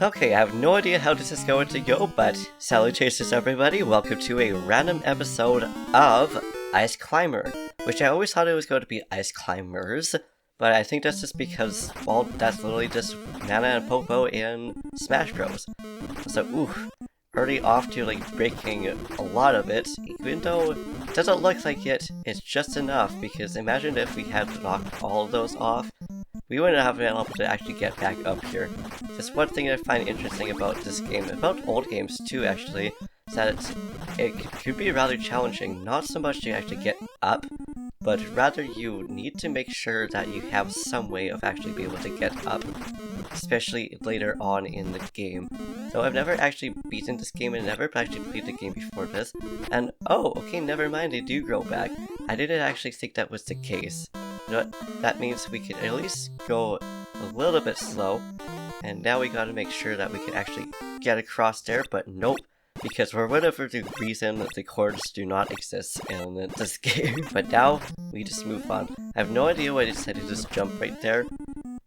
Okay, I have no idea how this is going to go, but salutations everybody, welcome to a random episode of Ice Climber, which I always thought it was going to be Ice Climbers, but I think that's just because, well, that's literally just Nana and Popo in Smash Bros. So, already off to, breaking a lot of it, even though it doesn't look like it, it's just enough, because imagine if we had knocked all of those off, we wouldn't have been able to actually get back up here. Just one thing I find interesting about this game, about old games too actually, is that it could be rather challenging, not so much to actually get up, but rather you need to make sure that you have some way of actually being able to get up, especially later on in the game. So I've never actually beaten this game and never actually played the game before this, and oh, okay, never mind, they do grow back. I didn't actually think that was the case. You know what? That means we could at least go a little bit slow, and now we gotta make sure that we can actually get across there, but nope, because for whatever the reason, the chords do not exist in this game. But now, we just move on. I have no idea why I decided to just jump right there,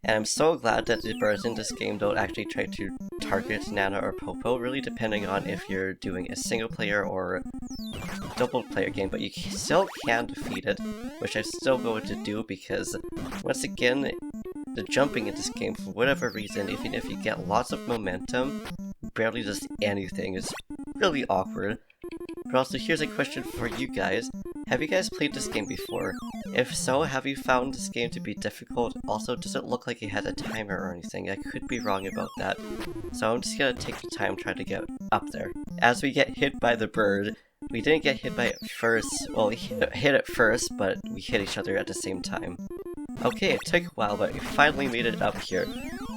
and I'm so glad that the birds in this game don't actually try to target Nana or Popo, really depending on if you're doing a single player or double player game, but you still can defeat it, which I'm still going to do because, once again, the jumping in this game, for whatever reason, even if you get lots of momentum, barely does anything. It's really awkward. But also, here's a question for you guys. Have you guys played this game before? If so, have you found this game to be difficult? Also, does it look like it has a timer or anything? I could be wrong about that. So I'm just gonna take the time trying to get up there. As we get hit by the bird, we didn't get hit by it first. Well, we hit it first, but we hit each other at the same time. Okay, it took a while, but we finally made it up here.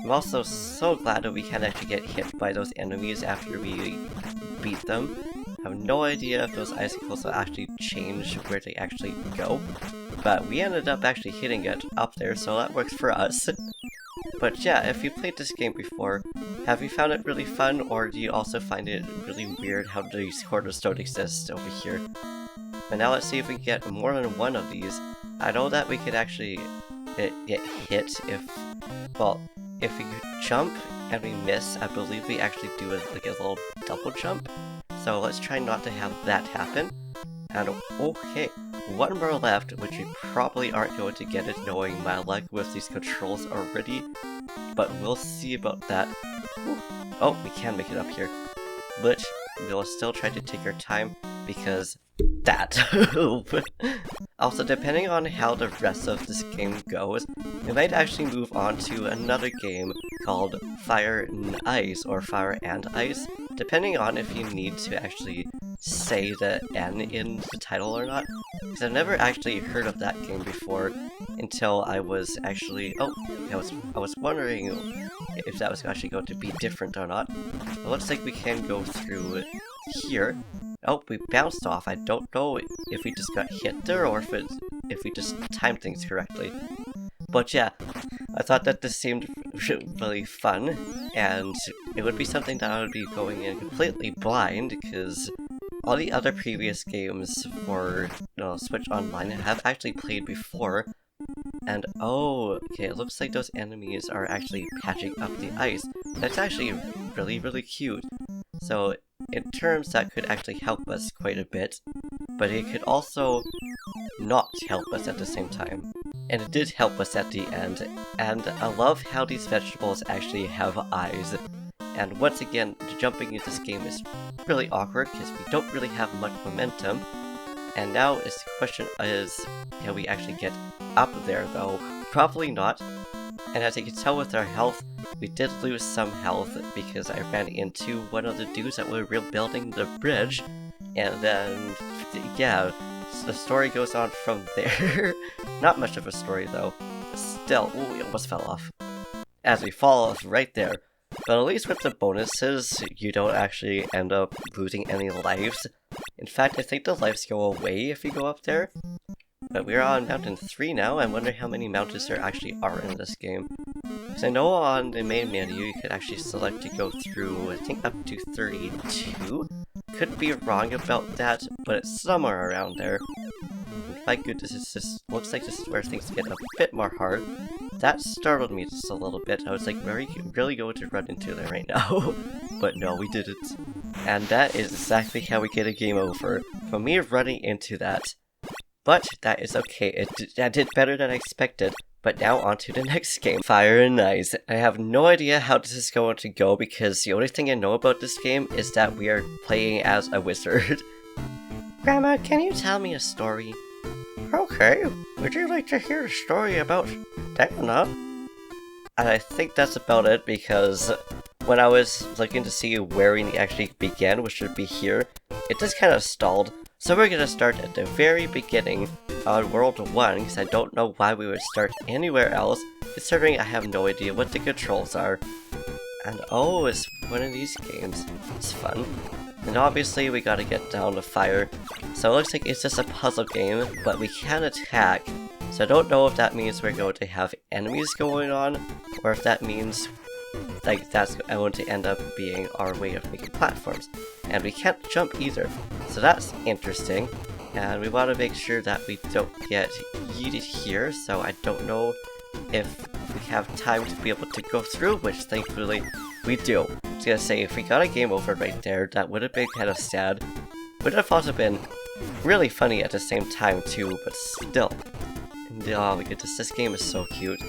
I'm also so glad that we can actually get hit by those enemies after we beat them. I have no idea if those icicles will actually change where they actually go, but we ended up actually hitting it up there, so that works for us. But yeah, if you played this game before, have you found it really fun, or do you also find it really weird how these corners don't exist over here? But now let's see if we can get more than one of these. I know that we could actually get hit if, well, if we jump and we miss, I believe we actually do a little double jump. So let's try not to have that happen. And okay, one more left, which we probably aren't going to get it knowing my luck with these controls already, but we'll see about that. Oh, we can make it up here, but we'll still try to take our time because that. Also, depending on how the rest of this game goes, we might actually move on to another game called Fire and Ice, or Fire and Ice, depending on if you need to actually say the N in the title or not, because I've never actually heard of that game before until I was actually, I was wondering if that was actually going to be different or not. It looks like we can go through here. Oh, we bounced off. I don't know if we just got hit there or if we just timed things correctly. But yeah, I thought that this seemed really fun, and it would be something that I would be going in completely blind, because all the other previous games for Switch Online I have actually played before, and oh, okay, it looks like those enemies are actually patching up the ice. That's actually really, really cute. So in terms, that could actually help us quite a bit, but it could also not help us at the same time. And it did help us at the end, and I love how these vegetables actually have eyes. And once again, jumping into this game is really awkward because we don't really have much momentum. And now the question is, can we actually get up there though? Probably not. And as you can tell with our health, we did lose some health because I ran into one of the dudes that were rebuilding the bridge. And then, yeah, so the story goes on from there. Not much of a story though. Still, ooh, we almost fell off. As we fall off right there. But at least with the bonuses, you don't actually end up losing any lives. In fact, I think the lives go away if you go up there. But we're on Mountain 3 now. I wonder how many mountains there actually are in this game. Because I know on the main menu you could actually select to go through, I think up to 32? Could be wrong about that, but it's somewhere around there. My goodness, looks like this is where things get a bit more hard. that startled me just a little bit. I was like, are we really going to run into there right now? But no, we didn't. And that is exactly how we get a game over, from me running into that. But that is okay, I did better than I expected. But now on to the next game, Fire and Ice. I have no idea how this is going to go because the only thing I know about this game is that we are playing as a wizard. Grandma, can you tell me a story? Okay, would you like to hear a story about Diana? And I think that's about it because when I was looking to see where we actually began, which should be here, it just kind of stalled. So we're gonna start at the very beginning on World 1, because I don't know why we would start anywhere else, considering I have no idea what the controls are. And oh, it's one of these games. It's fun. And obviously we gotta get down to fire. So it looks like it's just a puzzle game, but we can attack. So I don't know if that means we're going to have enemies going on, or if that means like that's going to end up being our way of making platforms. And we can't jump either, so that's interesting. And we want to make sure that we don't get yeeted here, so I don't know if we have time to be able to go through, which thankfully we do. I was gonna say, if we got a game over right there, that would have been kind of sad. Would have also been really funny at the same time too, but still. Oh my goodness, this game is so cute.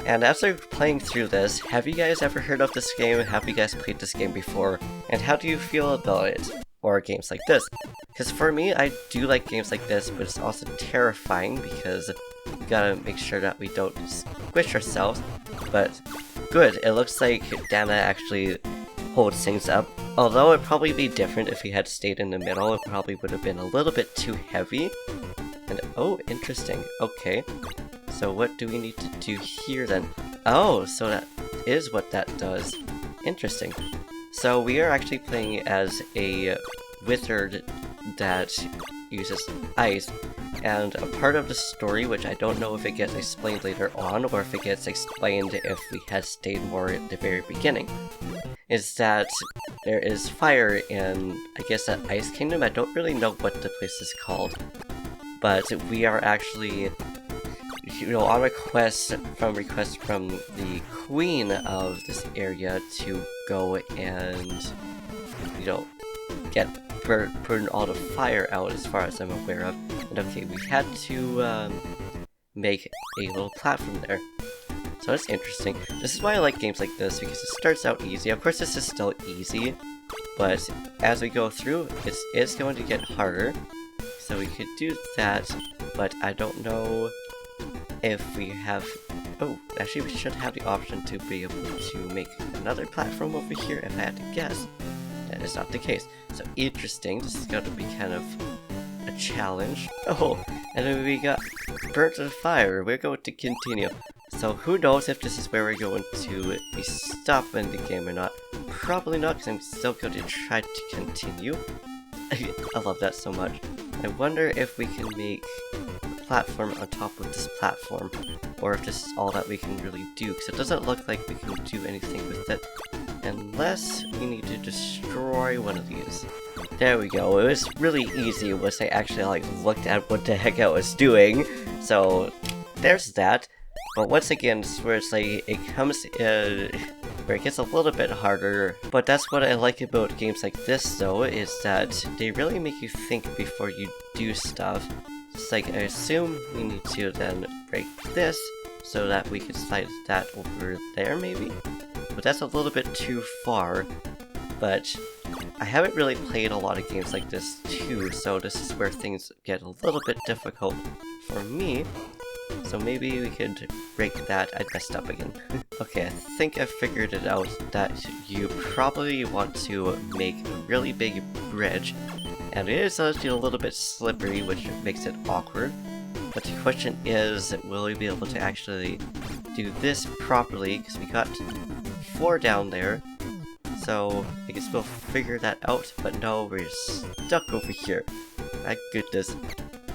And after playing through this, have you guys ever heard of this game? Have you guys played this game before? And how do you feel about it? Or games like this? Because for me, I do like games like this, but it's also terrifying because we gotta make sure that we don't squish ourselves. But good, it looks like Dana actually holds things up. Although it'd probably be different if he had stayed in the middle, it probably would have been a little bit too heavy. And oh, interesting, okay. So what do we need to do here then? Oh, so that is what that does. Interesting. So we are actually playing as a wizard that uses ice, and a part of the story, which I don't know if it gets explained later on, or if it gets explained if we had stayed more at the very beginning, is that there is fire in, I guess, that Ice Kingdom. I don't really know what the place is called, but we are actually, you know, on request from the queen of this area to go and, you know, burn all the fire out as far as I'm aware of. And okay, we had to make a little platform there. So that's interesting. This is why I like games like this, because it starts out easy. Of course this is still easy, but as we go through, it's going to get harder. So we could do that, but I don't know if we have... Oh, actually we should have the option to be able to make another platform over here if I had to guess. That is not the case. So interesting, this is going to be kind of a challenge. Oh, and then we got burnt to the fire. We're going to continue. So who knows if this is where we're going to be stopping the game or not. Probably not, because I'm still going to try to continue. I love that so much. I wonder if we can make a platform on top of this platform, or if this is all that we can really do, because it doesn't look like we can do anything with it, unless we need to destroy one of these. There we go. It was really easy once I actually looked at what the heck I was doing, so there's that. But once again, this is where it's like, it comes in, where it gets a little bit harder. But that's what I like about games like this though, is that they really make you think before you do stuff. It's like, I assume we need to then break this, so that we can slide that over there maybe? But that's a little bit too far. But I haven't really played a lot of games like this too, so this is where things get a little bit difficult for me. So maybe we could break that. I messed up again. Okay, I think I figured it out, that you probably want to make a really big bridge, and it is actually a little bit slippery, which makes it awkward. But the question is, will we be able to actually do this properly, because we got 4 down there. So I guess we'll figure that out, but no, we're stuck over here. My goodness.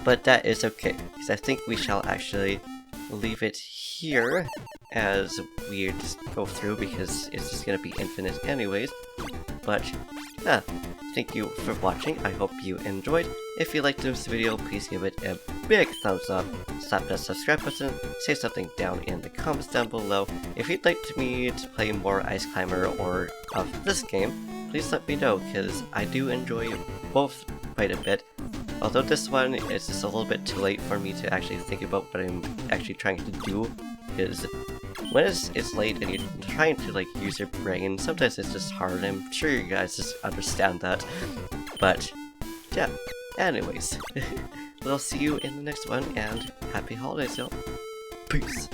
But that is okay, because I think we shall actually leave it here as we just go through, because it's just going to be infinite anyways. But yeah, thank you for watching. I hope you enjoyed. If you liked this video, please give it a big thumbs up, slap that subscribe button, say something down in the comments down below. If you'd like me to play more Ice Climber or of this game, please let me know, because I do enjoy both quite a bit. Although this one is just a little bit too late for me to actually think about what I'm actually trying to do, because when it's late and you're trying to like use your brain, sometimes it's just hard. I'm sure you guys just understand that. But yeah, anyways, we'll see you in the next one, and happy holidays, y'all. Peace.